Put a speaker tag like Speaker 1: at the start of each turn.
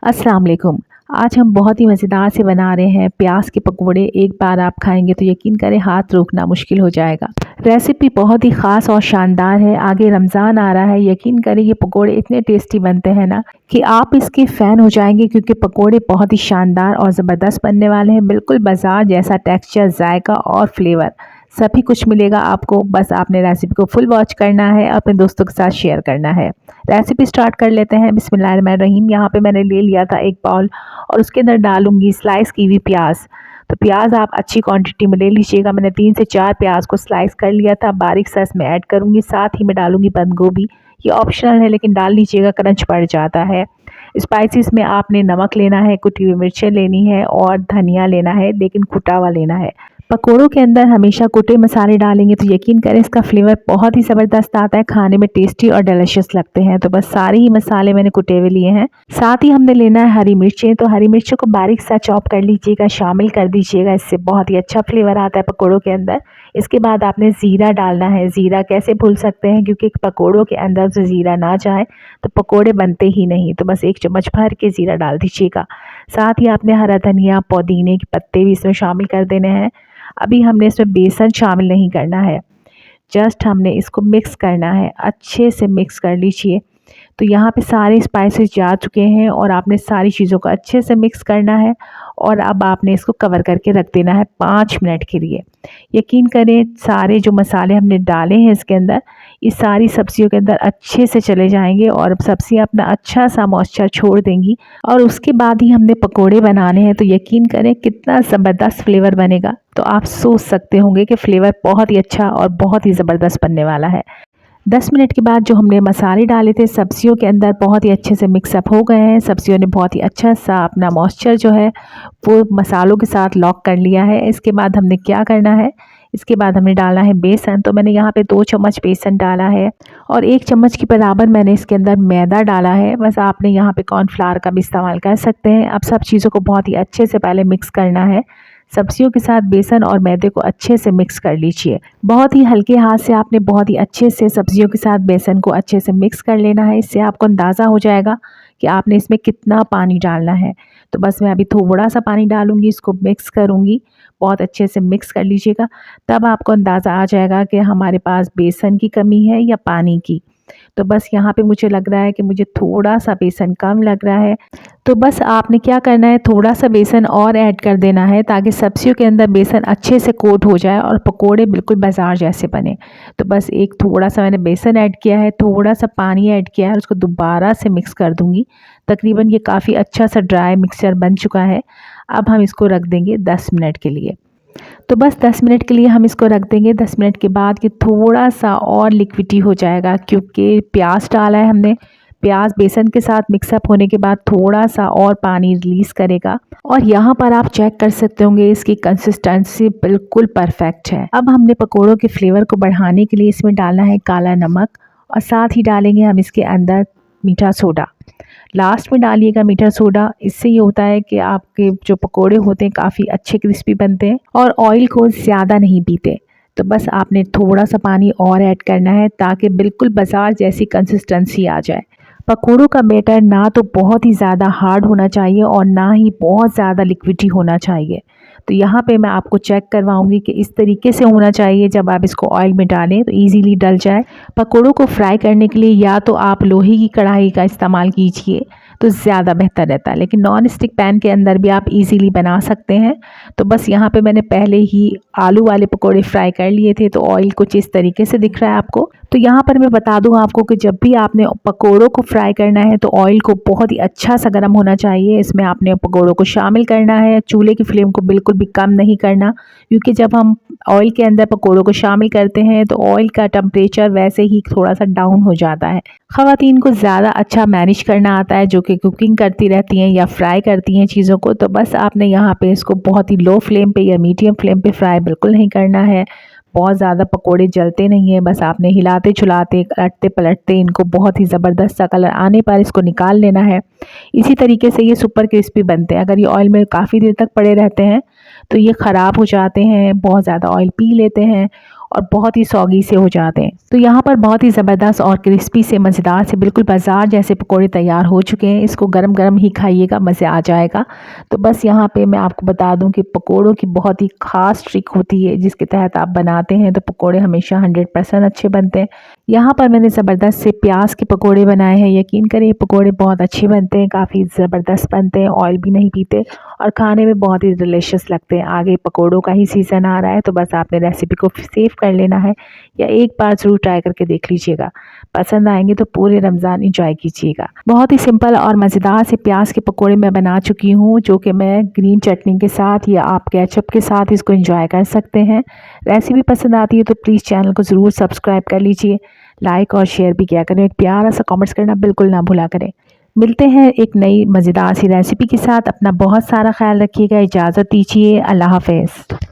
Speaker 1: अस्सलाम वालेकुम। आज हम बहुत ही मज़ेदार से बना रहे हैं प्याज के पकोड़े। एक बार आप खाएंगे तो यकीन करें हाथ रोकना मुश्किल हो जाएगा। रेसिपी बहुत ही ख़ास और शानदार है। आगे रमज़ान आ रहा है, यकीन करें ये पकोड़े इतने टेस्टी बनते हैं ना कि आप इसके फ़ैन हो जाएंगे, क्योंकि पकोड़े बहुत ही शानदार और ज़बरदस्त बनने वाले हैं। बिल्कुल बाजार जैसा टेक्सचर, जायका और फ्लेवर सभी कुछ मिलेगा आपको। बस आपने रेसिपी को फुल वॉच करना है, अपने दोस्तों के साथ शेयर करना है। रेसिपी स्टार्ट कर लेते हैं। बिस्मिल्लाहिर्रहमानिर्रहीम। यहाँ पे मैंने ले लिया था एक बाउल और उसके अंदर डालूंगी स्लाइस की हुई प्याज। तो प्याज आप अच्छी क्वांटिटी में ले लीजिएगा। मैंने 3 से 4 प्याज को स्लाइस कर लिया था, बारीक सा इसमें ऐड करूँगी। साथ ही मैं डालूंगी बंद गोभी। ये ऑप्शनल है लेकिन डाल लीजिएगा, क्रंच पड़ जाता है। स्पाइसेस में आपने नमक लेना है, कुटी हुई मिर्चें लेनी है और धनिया लेना है, लेकिन कुटा हुआ लेना है। पकोड़ों के अंदर हमेशा कुटे मसाले डालेंगे तो यकीन करें इसका फ्लेवर बहुत ही ज़बरदस्त आता है, खाने में टेस्टी और डिलीशियस लगते हैं। तो बस सारे ही मसाले मैंने कुटे हुए लिए हैं। साथ ही हमने लेना है हरी मिर्चें। तो हरी मिर्चों को बारीक सा चॉप कर लीजिएगा, शामिल कर दीजिएगा, इससे बहुत ही अच्छा फ्लेवर आता है पकोड़ों के अंदर। इसके बाद आपने ज़ीरा डालना है। ज़ीरा कैसे भूल सकते हैं, क्योंकि पकोड़ों के अंदर से ज़ीरा ना जाए तो पकोड़े बनते ही नहीं। तो बस 1 चम्मच भर के ज़ीरा डाल दीजिएगा। साथ ही आपने हरा धनिया, पुदीने के पत्ते भी इसमें शामिल कर देने हैं। अभी हमने इसमें बेसन शामिल नहीं करना है, जस्ट हमने इसको मिक्स करना है। अच्छे से मिक्स कर लीजिए। तो यहाँ पे सारे स्पाइसेस जा चुके हैं और आपने सारी चीज़ों को अच्छे से मिक्स करना है। और अब आपने इसको कवर करके रख देना है 5 मिनट के लिए। यकीन करें सारे जो मसाले हमने डाले हैं इसके अंदर, ये सारी सब्जियों के अंदर अच्छे से चले जाएंगे और सब्जियां अपना अच्छा सा मॉइस्चर छोड़ देंगी। और उसके बाद ही हमने पकोड़े बनाने हैं। तो यकीन करें कितना ज़बरदस्त फ्लेवर बनेगा। तो आप सोच सकते होंगे कि फ्लेवर बहुत ही अच्छा और बहुत ही ज़बरदस्त बनने वाला है। 10 मिनट के बाद जो हमने मसाले डाले थे सब्जियों के अंदर बहुत ही अच्छे से मिक्सअप हो गए हैं। सब्जियों ने बहुत ही अच्छा सा अपना मॉइस्चर जो है वो मसालों के साथ लॉक कर लिया है। इसके बाद हमने क्या करना है, इसके बाद हमने डालना है बेसन। तो मैंने यहाँ पे 2 चम्मच बेसन डाला है और 1 चम्मच के बराबर मैंने इसके अंदर मैदा डाला है। बस आपने यहाँ पे कॉर्नफ्लावर का भी इस्तेमाल कर सकते हैं। अब सब चीज़ों को बहुत ही अच्छे से पहले मिक्स करना है। सब्जियों के साथ बेसन और मैदे को अच्छे से मिक्स कर लीजिए। बहुत ही हल्के हाथ से आपने बहुत ही अच्छे से सब्जियों के साथ बेसन को अच्छे से मिक्स कर लेना है। इससे आपको अंदाज़ा हो जाएगा कि आपने इसमें कितना पानी डालना है। तो बस मैं अभी थोड़ा सा पानी डालूंगी, इसको मिक्स करूंगी। बहुत अच्छे से मिक्स कर लीजिएगा, तब आपको अंदाज़ा आ जाएगा कि हमारे पास बेसन की कमी है या पानी की। तो बस यहाँ पे मुझे लग रहा है कि मुझे थोड़ा सा बेसन कम लग रहा है। तो बस आपने क्या करना है, थोड़ा सा बेसन और ऐड कर देना है ताकि सब्जियों के अंदर बेसन अच्छे से कोट हो जाए और पकोड़े बिल्कुल बाजार जैसे बने। तो बस एक थोड़ा सा मैंने बेसन ऐड किया है, थोड़ा सा पानी ऐड किया है और उसको दोबारा से मिक्स कर दूंगी। तकरीबन ये काफ़ी अच्छा सा ड्राई मिक्सचर बन चुका है। अब हम इसको रख देंगे 10 मिनट के लिए। तो बस 10 मिनट के लिए हम इसको रख देंगे। 10 मिनट के बाद ये थोड़ा सा और लिक्विडी हो जाएगा, क्योंकि प्याज डाला है हमने। प्याज बेसन के साथ मिक्सअप होने के बाद थोड़ा सा और पानी रिलीज़ करेगा। और यहाँ पर आप चेक कर सकते होंगे इसकी कंसिस्टेंसी बिल्कुल परफेक्ट है। अब हमने पकोड़ों के फ्लेवर को बढ़ाने के लिए इसमें डालना है काला नमक और साथ ही डालेंगे हम इसके अंदर मीठा सोडा। लास्ट में डालिएगा मीठा सोडा। इससे ये होता है कि आपके जो पकोड़े होते हैं काफ़ी अच्छे क्रिस्पी बनते हैं और ऑयल को ज़्यादा नहीं पीते। तो बस आपने थोड़ा सा पानी और ऐड करना है ताकि बिल्कुल बाजार जैसी कंसिस्टेंसी आ जाए। पकोड़ों का बैटर ना तो बहुत ही ज़्यादा हार्ड होना चाहिए और ना ही बहुत ज़्यादा लिक्विडी होना चाहिए। तो यहाँ पे मैं आपको चेक करवाऊंगी कि इस तरीके से होना चाहिए। जब आप इसको ऑयल में डालें तो इजीली डल जाए। पकोड़ों को फ्राई करने के लिए या तो आप लोहे की कढ़ाई का इस्तेमाल कीजिए तो ज़्यादा बेहतर रहता है, लेकिन नॉन स्टिक पैन के अंदर भी आप इजीली बना सकते हैं। तो बस यहाँ पे मैंने पहले ही आलू वाले पकोड़े फ्राई कर लिए थे, तो ऑयल कुछ इस तरीके से दिख रहा है आपको। तो यहाँ पर मैं बता दूँ आपको कि जब भी आपने पकोड़ों को फ्राई करना है तो ऑयल को बहुत ही अच्छा सा गर्म होना चाहिए। इसमें आपने पकोड़ों को शामिल करना है। चूल्हे की फ्लेम को बिल्कुल भी कम नहीं करना, क्योंकि जब हम ऑयल के अंदर पकोड़ों को शामिल करते हैं तो ऑयल का टेम्परेचर वैसे ही थोड़ा सा डाउन हो जाता है। ख़वातीन को ज़्यादा अच्छा मैनेज करना आता है, जो कि कुकिंग करती रहती हैं या फ्राई करती हैं चीज़ों को। तो बस आपने यहाँ पे इसको बहुत ही लो फ्लेम पे या मीडियम फ्लेम पे फ्राई बिल्कुल नहीं करना है। बहुत ज़्यादा पकोड़े जलते नहीं हैं, बस आपने हिलाते चुलाते पलटते पलटते इनको बहुत ही ज़बरदस्त सा कलर आने पर इसको निकाल लेना है। इसी तरीके से ये सुपर क्रिस्पी बनते हैं। अगर ये ऑयल में काफ़ी देर तक पड़े रहते हैं तो ये ख़राब हो जाते हैं, बहुत ज़्यादा ऑयल पी लेते हैं और बहुत ही सौगी से हो जाते हैं। तो यहाँ पर बहुत ही ज़बरदस्त और क्रिस्पी से मज़ेदार से बिल्कुल बाजार जैसे पकोड़े तैयार हो चुके हैं। इसको गरम गरम ही खाइएगा, मज़े आ जाएगा। तो बस यहाँ पे मैं आपको बता दूं कि पकोड़ों की बहुत ही ख़ास ट्रिक होती है जिसके तहत आप बनाते हैं तो पकोड़े हमेशा 100% अच्छे बनते हैं। यहाँ पर मैंने ज़बरदस्त से प्याज के पकोड़े बनाए हैं। यकीन करें ये पकोड़े बहुत अच्छे बनते हैं, काफ़ी ज़बरदस्त बनते हैं, ऑयल भी नहीं पीते और खाने में बहुत ही डिलीशियस लगते हैं। आगे पकोड़ों का ही सीज़न आ रहा है तो बस आपने रेसिपी को सेव कर लेना है या एक बार ज़रूर ट्राई करके देख लीजिएगा। पसंद आएंगे तो पूरे रमज़ान इंजॉय कीजिएगा। बहुत ही सिंपल और मज़ेदार से प्याज के पकोड़े मैं बना चुकी हूँ, जो कि मैं ग्रीन चटनी के साथ या आप केचप के साथ इसको इंजॉय कर सकते हैं। रेसिपी पसंद आती है तो प्लीज़ चैनल को ज़रूर सब्सक्राइब कर लीजिए, लाइक और शेयर भी किया करें, एक प्यारा सा कमेंट्स करना बिल्कुल ना भूला करें। मिलते हैं एक नई मज़ेदार सी रेसिपी के साथ। अपना बहुत सारा ख्याल रखिएगा, इजाज़त दीजिए, अल्लाह हाफ़िज़।